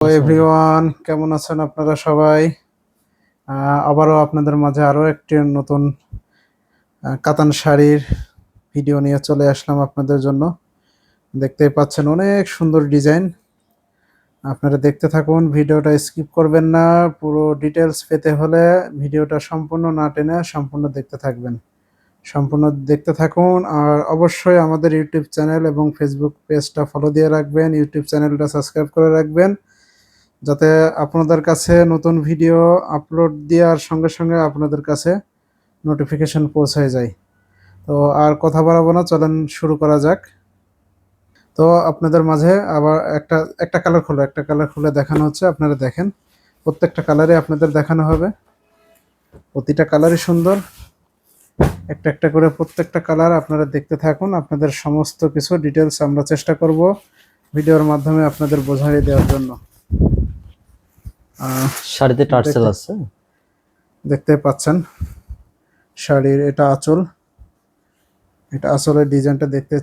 আসসালামু এভরিওয়ান, কেমন আছেন আপনারা সবাই? আবারও আপনাদের মাঝে আরও একটি নতুন কাতান শাড়ির ভিডিও নিয়ে চলে আসলাম আপনাদের জন্য। দেখতেই পাচ্ছেন অনেক সুন্দর ডিজাইন। আপনারা দেখতে থাকুন, ভিডিওটা স্কিপ করবেন না। পুরো ডিটেলস পেতে হলে ভিডিওটা সম্পূর্ণ না টেনে সম্পূর্ণ দেখতে থাকবেন। সম্পূর্ণ দেখতে থাকুন আর অবশ্যই আমাদের ইউটিউব চ্যানেল এবং ফেসবুক পেজটা ফলো দিয়ে রাখবেন। ইউটিউব চ্যানেলটা সাবস্ক্রাইব করে রাখবেন, যাতে আপনাদের কাছে নতুন ভিডিও আপলোড দেওয়ার সঙ্গে সঙ্গে আপনাদের কাছে নোটিফিকেশন পৌঁছায় যায়। তো আর কথা বাড়াবো না, চলেন শুরু করা যাক। তো আপনাদের মাঝে আবার একটা একটা কালার খুলে দেখানো হচ্ছে। আপনারা দেখেন, প্রত্যেকটা কালারে আপনাদের দেখানো হবে। প্রতিটা কালারই সুন্দর। একটা একটা করে প্রত্যেকটা কালার আপনারা দেখতে থাকুন। আপনাদের সমস্ত কিছু ডিটেলস আমরা চেষ্টা করব ভিডিওর মাধ্যমে আপনাদের বোঝাই দেওয়ার জন্য। শাড়িতে টার্সেল দেখতে আছে। দেখতে পাচ্ছেন শাড়ির এটা আঁচল। এটা আসলে ডিজাইনটা দেখতে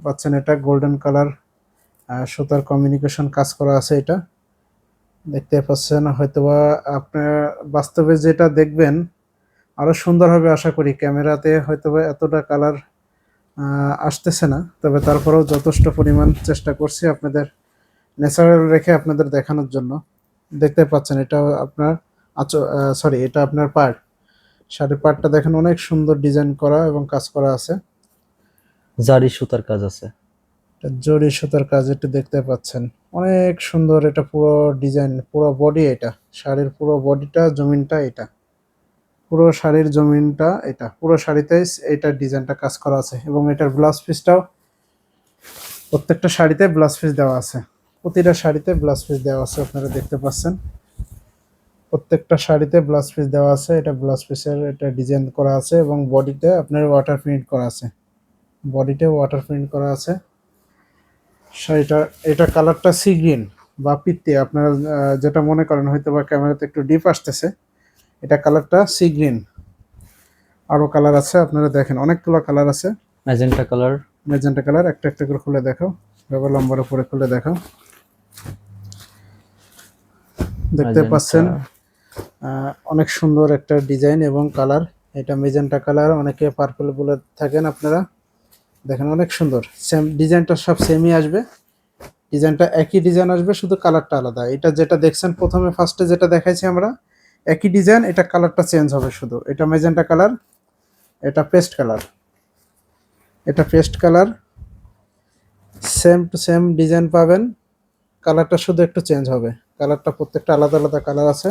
পাচ্ছেন, এটা গোল্ডেন কালার সুতার কমিউনিকেশন কাজ করা আছে। এটা দেখতে পাচ্ছেন, হয়তোবা আপনার বাস্তবে যেটা দেখবেন আরো সুন্দর হবে আশা করি। ক্যামেরাতে হয়তোবা এতটা কালার আসতেছে না, তবে তারপরেও যথেষ্ট পরিমাণ চেষ্টা করছি আপনাদের ন্যাচারাল রেখে আপনাদের দেখানোর জন্য। দেখতে পাচ্ছেন এটা আপনার সরি, এটা আপনার পাড়। শাড়ির পাড়টা দেখেন অনেক সুন্দর ডিজাইন করা এবং কাজ করা আছে। জারি সুতার কাজ আছে। এটা জরি সুতার কাজ, এটা দেখতে পাচ্ছেন অনেক সুন্দর। এটা পুরো ডিজাইন, পুরো বডি, এটা শাড়ির পুরো বডিটা, জমিনটা এটা, পুরো শাড়ির জমিনটা এটা, পুরো শাড়িতে এইটার ডিজাইনটা কাজ করা আছে। এবং এটার ব্লাউজ পিসটাও প্রত্যেকটা শাড়িতে ব্লাউজ পিস দেওয়া আছে। প্রতিটা শাড়িতে ব্লাউজ পিস দেওয়া আছে, আপনারা দেখতে পাচ্ছেন প্রত্যেকটা শাড়িতে ব্লাউজ পিস দেওয়া আছে। এটা ব্লাউজ পিসের এটা ডিজাইন করা আছে এবং বডিতে আপনার ওয়াটার প্রিন্ট করা আছে। বডিতে ওয়াটার প্রিন্ট করা আছে শাড়িটা। এটা কালারটা সি গ্রিন বা পিত্তি, আপনারা যেটা মনে করেন, হয়তো বা ক্যামেরাতে একটু ডিপ আসতেছে। এটা কালারটা সি গ্রিন। আরও কালার আছে, আপনারা দেখেন অনেকগুলো কালার আছে। Magenta colour. ম্যাজেন্টা কালার, একটা একটা করে খুলে দেখো, এবার লম্বার উপরে খুলে দেখো। দেখতে পাচ্ছেন অনেক সুন্দর একটা ডিজাইন এবং কালার। এটা মেজেন্টা কালার, অনেকে পার্পল বলে থাকেন আপনারা। দেখেন অনেক সুন্দর, সেম ডিজাইনটা সব সেমই আসবে। ডিজাইনটা একই ডিজাইন আসবে, শুধু কালারটা আলাদা। এটা যেটা দেখছেন প্রথমে ফার্স্টে যেটা দেখাইছি আমরা, একই ডিজাইন, এটা কালারটা চেঞ্জ হবে শুধু। এটা মেজেন্টা কালার, এটা পেস্ট কালার। এটা paste colour, same to same design পাবেন, কালারটা শুধু একটু চেঞ্জ হবে। কালারটা প্রত্যেকটা আলাদা আলাদা কালার আছে,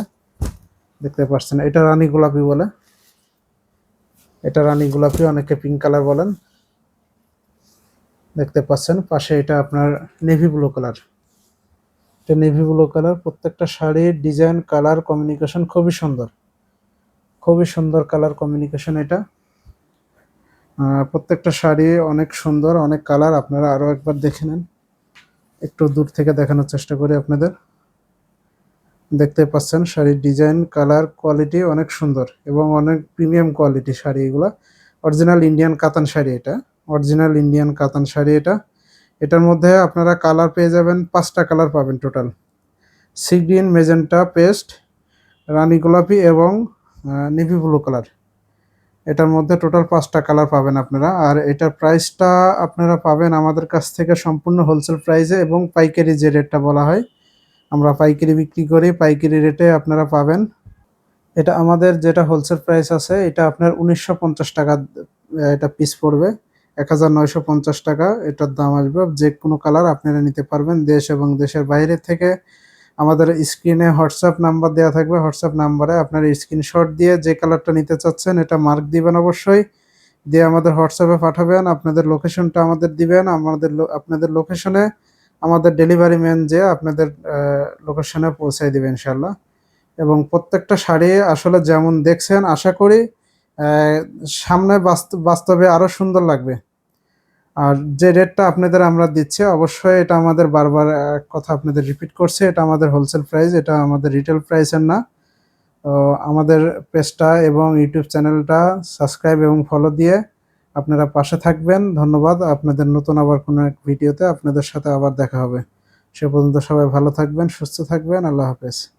দেখতে পাচ্ছেন। এটা রানী গোলাপি বলে, এটা রানী গোলাপি, অনেকে পিঙ্ক কালার বলেন। দেখতে পাচ্ছেন পাশে এটা আপনার নেভি ব্লু কালার। এটা নেভি ব্লু কালার। প্রত্যেকটা শাড়ির ডিজাইন, কালার কমিউনিকেশন খুবই সুন্দর, খুবই সুন্দর কালার কমিউনিকেশন এটা। প্রত্যেকটা শাড়ি অনেক সুন্দর, অনেক কালার। আপনারা আরও একবার দেখে নেন, একটু দূর থেকে দেখানোর চেষ্টা করি আপনাদের। দেখতে পাচ্ছেন শাড়ির ডিজাইন, কালার, কোয়ালিটি অনেক সুন্দর এবং অনেক প্রিমিয়াম কোয়ালিটি শাড়ি। এগুলা অরিজিনাল ইন্ডিয়ান কাতান শাড়ি। এটা অরিজিনাল ইন্ডিয়ান কাতান শাড়ি। এটা এটার মধ্যে আপনারা কালার পেয়ে যাবেন, 5টা কালার পাবেন total: sea green, magenta, paste, রানী গোলাপি এবং নেভি ব্লু কালার। এটার মধ্যে টোটাল 5টা কালার পাবেন আপনারা। আর এটার প্রাইসটা আপনারা পাবেন আমাদের কাছ থেকে সম্পূর্ণ হোলসেল প্রাইসে এবং পাইকারি যে রেটটা বলা হয়, আমরা পাইকারি বিক্রি করি, পাইকারি রেটে আপনারা পাবেন। এটা আমাদের যেটা হোলসেল প্রাইস আছে, এটা আপনার 1950 টাকা এটা পিস পড়বে। 1950 টাকা এটার দাম আসবে। যে কোনো কালার আপনারা নিতে পারবেন দেশ এবং দেশের বাইরে থেকে। আমাদের স্ক্রিনে হোয়াটসঅ্যাপ নাম্বার দেওয়া থাকবে, হোয়াটসঅ্যাপ নাম্বারে আপনার স্ক্রিনশট দিয়ে যে কালারটা নিতে চাচ্ছেন এটা মার্ক দিবেন অবশ্যই, দিয়ে আমাদের হোয়াটসঅ্যাপে পাঠাবেন। আপনাদের লোকেশনটা আমাদের দিবেন, আপনাদের লোকেশনে আমাদের ডেলিভারি ম্যান যে আপনাদের লোকেশনে পৌঁছায় দিবে ইনশাল্লাহ। এবং প্রত্যেকটা শাড়ি আসলে যেমন দেখছেন, আশা করি সামনে বাস্তবে আরও সুন্দর লাগবে। আর যে রেটটা আপনাদের আমরা দিচ্ছি, অবশ্যই এটা আমাদের বারবার কথা আপনাদের রিপিট করছে, এটা আমাদের হোলসেল প্রাইস, এটা আমাদের রিটেল প্রাইসের না। তো আমাদের পেজটা এবং ইউটিউব চ্যানেলটা সাবস্ক্রাইব এবং ফলো দিয়ে আপনারা পাশে থাকবেন। ধন্যবাদ আপনাদের। নতুন আবার কোনো এক ভিডিওতে আপনাদের সাথে আবার দেখা হবে। সে পর্যন্ত সবাই ভালো থাকবেন, সুস্থ থাকবেন। আল্লাহ হাফেজ।